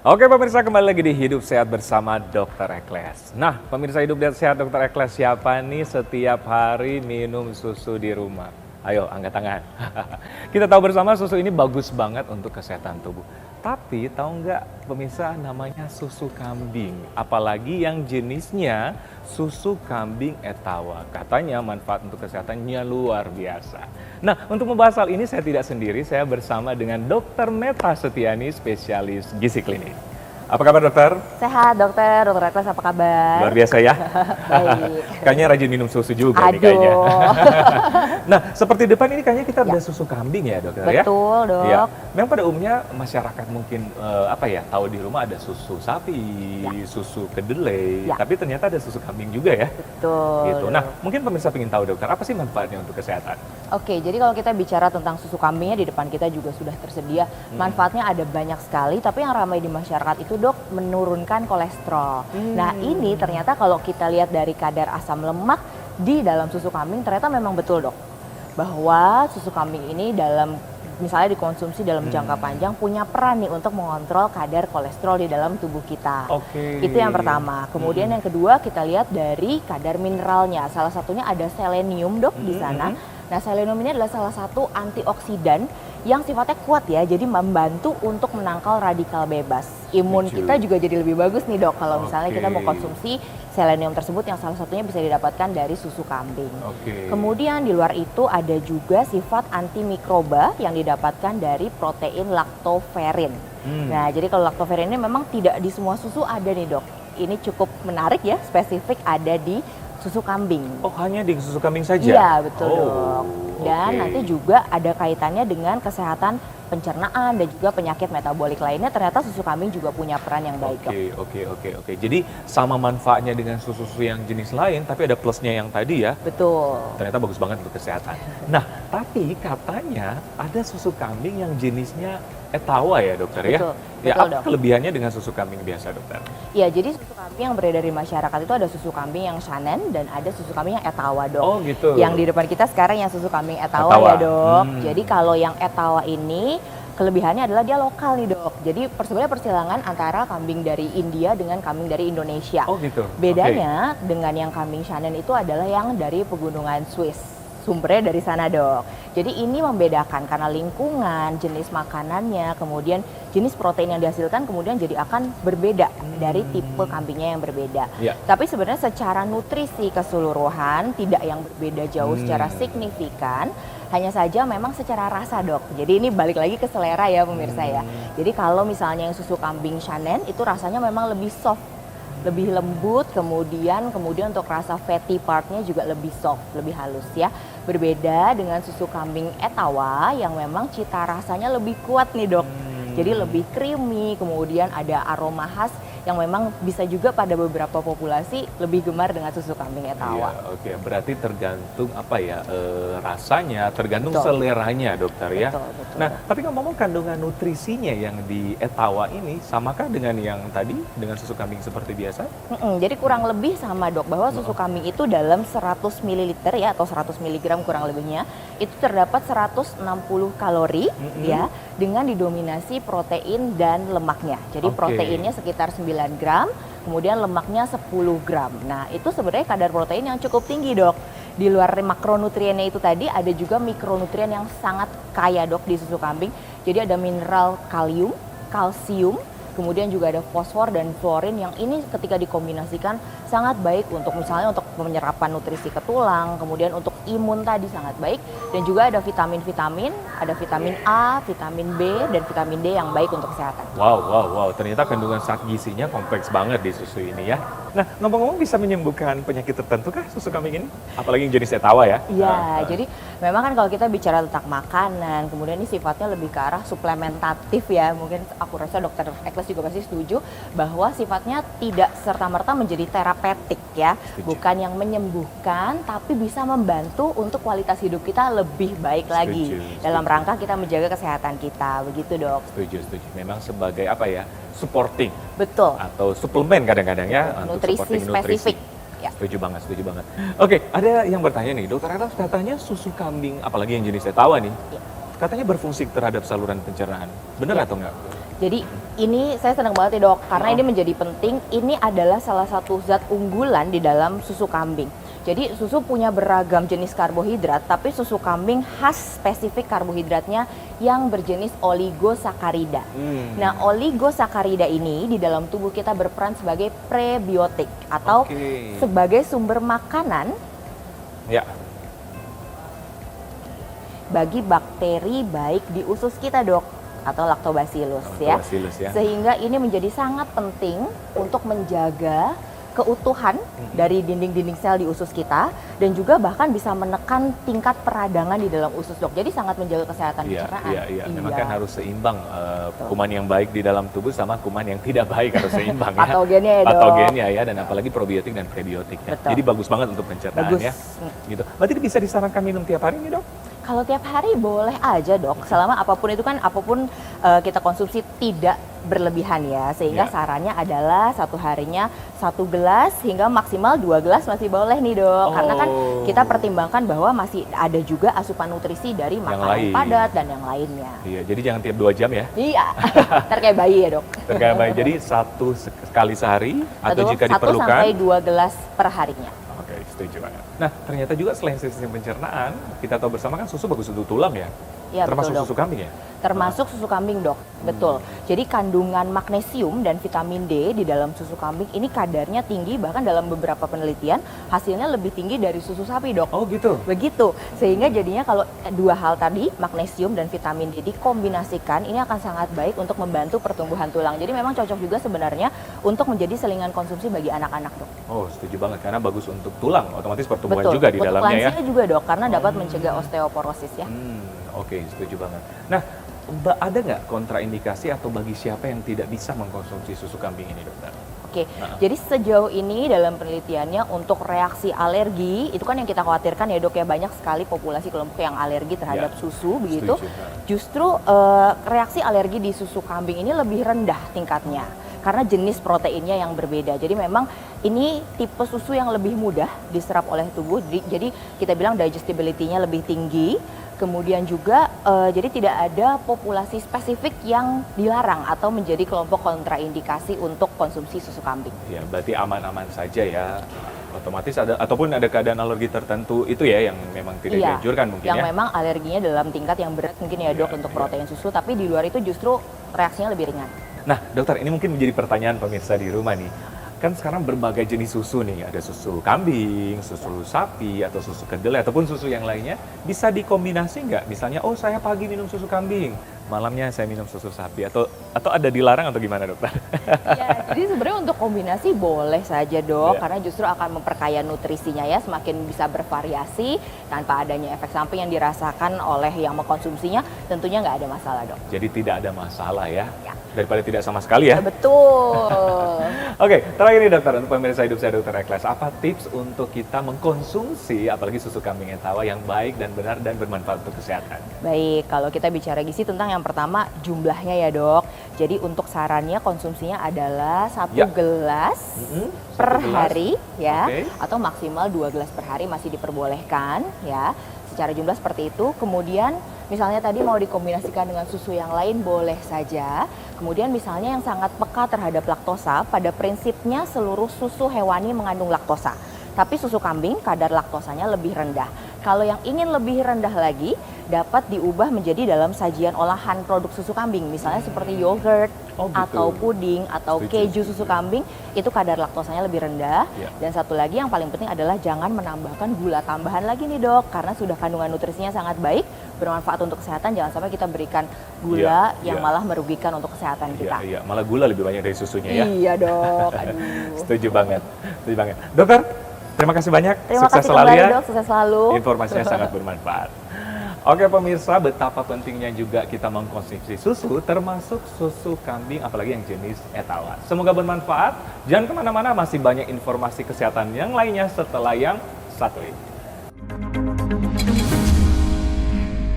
Oke pemirsa, kembali lagi di Hidup Sehat bersama Dr. Ekles. Nah pemirsa, Hidup Sehat Dr. Ekles, siapa nih setiap hari minum susu di rumah? Ayo angkat tangan. Kita tahu bersama susu ini bagus banget untuk kesehatan tubuh. Tapi tahu nggak pemirsa, namanya susu kambing. Apalagi yang jenisnya susu kambing Etawa. Katanya manfaat untuk kesehatannya luar biasa. Nah, untuk membahas hal ini saya tidak sendiri, saya bersama dengan Dr. Meta Setiani, spesialis gizi klinik. Apa kabar dokter? Sehat dokter, dokter Ekles apa kabar? Luar biasa ya. Baik. Kayaknya rajin minum susu juga nih Aduh. kayaknya. Nah, seperti depan ini kayaknya kita ada susu kambing ya dokter ya? Betul dok. Ya. Memang pada umumnya masyarakat mungkin tahu di rumah ada susu sapi, susu kedelai, tapi ternyata ada susu kambing juga ya. Betul. Gitu. Nah, mungkin pemirsa ingin tahu dokter, apa sih manfaatnya untuk kesehatan? Oke, jadi kalau kita bicara tentang susu kambingnya di depan kita juga sudah tersedia. Manfaatnya ada banyak sekali, tapi yang ramai di masyarakat itu dok, menurunkan kolesterol. Nah ini ternyata kalau kita lihat dari kadar asam lemak di dalam susu kambing, ternyata memang betul dok, bahwa susu kambing ini dalam misalnya dikonsumsi dalam jangka panjang punya peran nih untuk mengontrol kadar kolesterol di dalam tubuh kita. Oke. Itu yang pertama. Kemudian yang kedua kita lihat dari kadar mineralnya. Salah satunya ada selenium dok di sana. Nah selenium ini adalah salah satu antioksidan yang sifatnya kuat ya, jadi membantu untuk menangkal radikal bebas. Imun kita juga jadi lebih bagus nih dok, kalau misalnya kita mau konsumsi selenium tersebut yang salah satunya bisa didapatkan dari susu kambing. Kemudian di luar itu ada juga sifat antimikroba yang didapatkan dari protein lactoferrin. Nah jadi kalau lactoferrin ini memang tidak di semua susu ada nih dok. Ini cukup menarik ya, spesifik ada di susu kambing. Oh hanya di susu kambing saja? Iya betul dok. Dan nanti juga ada kaitannya dengan kesehatan pencernaan dan juga penyakit metabolik lainnya. Ternyata susu kambing juga punya peran yang baik dok. Oke. Jadi sama manfaatnya dengan susu-susu yang jenis lain, tapi ada plusnya yang tadi ya. Betul. Ternyata bagus banget untuk kesehatan. Nah, tapi katanya ada susu kambing yang jenisnya Etawa ya dokter ya? Ya, betul apa dok. kelebihannya dengan susu kambing biasa dokter? Ya, jadi susu kambing yang beredar di masyarakat itu ada susu kambing yang Shannon dan ada susu kambing yang Etawa dok. Oh gitu. Yang di depan kita sekarang yang susu kambing Etawa ya dok. Jadi kalau yang Etawa ini kelebihannya adalah dia lokal nih dok. Jadi sebenarnya persilangan antara kambing dari India dengan kambing dari Indonesia. Oh gitu. Bedanya dengan yang kambing Shannon itu adalah yang dari pegunungan Swiss. Sumbernya dari sana dok. Jadi ini membedakan karena lingkungan, jenis makanannya, kemudian jenis protein yang dihasilkan kemudian jadi akan berbeda dari tipe kambingnya yang berbeda. Tapi sebenarnya secara nutrisi keseluruhan tidak yang berbeda jauh secara signifikan. Hanya saja memang secara rasa dok. Jadi ini balik lagi ke selera ya pemirsa ya. Jadi kalau misalnya yang susu kambing Shannon itu rasanya memang lebih soft, lebih lembut, kemudian untuk rasa fatty partnya juga lebih soft, lebih halus ya. Berbeda dengan susu kambing Etawa yang memang cita rasanya lebih kuat nih dok. Jadi lebih creamy, kemudian ada aroma khas yang memang bisa juga pada beberapa populasi lebih gemar dengan susu kambing Etawa. Oke, berarti tergantung rasanya, tergantung seleranya dokter ya. Betul. Nah, tapi ngomong kandungan nutrisinya yang di Etawa ini samakah dengan yang tadi dengan susu kambing seperti biasa? Jadi kurang lebih sama dok, bahwa susu kambing itu dalam 100 ml ya atau 100 mg kurang lebihnya itu terdapat 160 kalori ya dengan didominasi protein dan lemaknya. Jadi proteinnya sekitar 9 gram, kemudian lemaknya 10 gram. Nah itu sebenarnya kadar protein yang cukup tinggi dok. Di luar makronutriennya itu tadi ada juga mikronutrien yang sangat kaya dok di susu kambing. Jadi ada mineral kalium, kalsium, kemudian juga ada fosfor dan fluorin yang ini ketika dikombinasikan sangat baik untuk misalnya untuk penyerapan nutrisi ke tulang, kemudian untuk imun tadi sangat baik, dan juga ada vitamin-vitamin, ada vitamin A, vitamin B, dan vitamin D yang baik untuk kesehatan. Wow, ternyata kandungan zat gizinya kompleks banget di susu ini ya. Nah, ngomong-ngomong bisa menyembuhkan penyakit tertentu kah susu kambing ini? Apalagi yang jenis Etawa ya? Iya, jadi memang kan kalau kita bicara tentang makanan, kemudian ini sifatnya lebih ke arah suplementatif ya. Mungkin aku rasa dokter Ekles juga pasti setuju bahwa sifatnya tidak serta-merta menjadi terapeutik ya. Bukan yang menyembuhkan, tapi bisa membantu untuk kualitas hidup kita lebih baik lagi. Dalam rangka kita menjaga kesehatan kita, begitu dok. Setuju. Memang sebagai apa ya? Supporting. Betul. Atau suplemen kadang-kadang ya. Nutrisi spesifik. Ya. Setuju banget. Oke, ada yang bertanya nih, dokter Ekles katanya susu kambing, apalagi yang jenis Etawa nih, katanya berfungsi terhadap saluran pencernaan. Benar atau enggak? Jadi ini saya senang banget ya dok, karena ini menjadi penting. Ini adalah salah satu zat unggulan di dalam susu kambing. Jadi susu punya beragam jenis karbohidrat, tapi susu kambing khas spesifik karbohidratnya yang berjenis oligosakarida. Nah, oligosakarida ini di dalam tubuh kita berperan sebagai prebiotik atau sebagai sumber makanan Ya. bagi bakteri baik di usus kita dok, atau lactobacillus ya. Sehingga ini menjadi sangat penting untuk menjaga keutuhan dari dinding-dinding sel di usus kita, dan juga bahkan bisa menekan tingkat peradangan di dalam usus dok. Jadi sangat menjaga kesehatan pencernaan. Iya. Memang kan harus seimbang kuman yang baik di dalam tubuh sama kuman yang tidak baik harus seimbang ya. Patogennya ya dok. Patogennya ya, dan apalagi probiotik dan prebiotik ya. Jadi bagus banget untuk pencernaan ya. Gitu. Berarti bisa disarankan minum tiap hari nih dok? Kalau tiap hari boleh aja dok, selama apapun itu kan kita konsumsi tidak berlebihan ya, sehingga sarannya adalah satu harinya 1 gelas hingga maksimal 2 gelas masih boleh nih dok, karena kan kita pertimbangkan bahwa masih ada juga asupan nutrisi dari makanan padat dan yang lainnya. Iya, jadi jangan tiap 2 jam ya? Iya, ntar kayak bayi ya dok. Kayak bayi, jadi 1 kali sehari atau jika diperlukan 1 sampai 2 gelas per harinya. Oke, setuju banget. Nah, ternyata juga selain sistem pencernaan, kita tahu bersama kan susu bagus untuk tulang ya? Ya, termasuk betul, susu kambing ya? Termasuk susu kambing dok, betul. Jadi kandungan magnesium dan vitamin D di dalam susu kambing ini kadarnya tinggi, bahkan dalam beberapa penelitian hasilnya lebih tinggi dari susu sapi dok. Oh gitu? Begitu, sehingga jadinya kalau dua hal tadi, magnesium dan vitamin D dikombinasikan, ini akan sangat baik untuk membantu pertumbuhan tulang. Jadi memang cocok juga sebenarnya untuk menjadi selingan konsumsi bagi anak-anak dok. Oh setuju banget, karena bagus untuk tulang, otomatis pertumbuhan betul, juga di dalamnya ya? Betul, juga dok, karena dapat mencegah osteoporosis ya. Oke, setuju banget. Nah, ada nggak kontraindikasi atau bagi siapa yang tidak bisa mengkonsumsi susu kambing ini, dokter? Oke, jadi sejauh ini dalam penelitiannya untuk reaksi alergi, itu kan yang kita khawatirkan ya dok ya, banyak sekali populasi kelompok yang alergi terhadap susu begitu. Justru reaksi alergi di susu kambing ini lebih rendah tingkatnya, karena jenis proteinnya yang berbeda. Jadi memang ini tipe susu yang lebih mudah diserap oleh tubuh, jadi kita bilang digestibility-nya lebih tinggi. Kemudian juga jadi tidak ada populasi spesifik yang dilarang atau menjadi kelompok kontraindikasi untuk konsumsi susu kambing. Ya, berarti aman-aman saja ya. Otomatis ada ataupun ada keadaan alergi tertentu itu ya yang memang tidak dianjurkan mungkin yang ya. memang alerginya dalam tingkat yang berat mungkin ya dok untuk protein susu, tapi di luar itu justru reaksinya lebih ringan. Nah, dokter, ini mungkin menjadi pertanyaan pemirsa di rumah nih. Kan sekarang berbagai jenis susu nih, ada susu kambing, susu sapi, atau susu kedelai, ataupun susu yang lainnya. Bisa dikombinasi nggak? Misalnya, oh saya pagi minum susu kambing, malamnya saya minum susu sapi, atau ada dilarang atau gimana dokter? Ya, jadi sebenarnya untuk kombinasi boleh saja dok, karena justru akan memperkaya nutrisinya ya, semakin bisa bervariasi tanpa adanya efek samping yang dirasakan oleh yang mengkonsumsinya, tentunya nggak ada masalah dok. Jadi tidak ada masalah ya? Daripada tidak sama sekali ya? Betul. Oke, terakhir nih dokter, untuk pemirsa hidup saya Dr. Ekles, apa tips untuk kita mengkonsumsi apalagi susu kambing etawa yang baik dan benar dan bermanfaat untuk kesehatan? Baik, kalau kita bicara gizi tentang yang pertama jumlahnya ya dok. Jadi untuk sarannya konsumsinya adalah 1 gelas per hari ya, atau maksimal 2 gelas per hari masih diperbolehkan ya. Secara jumlah seperti itu. Kemudian misalnya tadi mau dikombinasikan dengan susu yang lain boleh saja. Kemudian misalnya yang sangat peka terhadap laktosa, pada prinsipnya seluruh susu hewani mengandung laktosa. Tapi susu kambing kadar laktosanya lebih rendah. Kalau yang ingin lebih rendah lagi, dapat diubah menjadi dalam sajian olahan produk susu kambing. Misalnya seperti yogurt, atau puding, atau keju susu kambing, itu kadar laktosanya lebih rendah. Dan satu lagi yang paling penting adalah jangan menambahkan gula tambahan lagi nih dok, karena sudah kandungan nutrisinya sangat baik, bermanfaat untuk kesehatan. Jangan sampai kita berikan gula yang malah merugikan untuk kesehatan kita. Iya, malah gula lebih banyak dari susunya ya. Iya dok, aduh. Setuju banget. Dokter, terima kasih banyak. Terima kasih selalu ya. dok, sukses selalu. Informasinya sangat bermanfaat. Oke pemirsa, betapa pentingnya juga kita mengkonsumsi susu, termasuk susu kambing, apalagi yang jenis etawa. Semoga bermanfaat. Jangan kemana-mana, masih banyak informasi kesehatan yang lainnya setelah yang satu ini.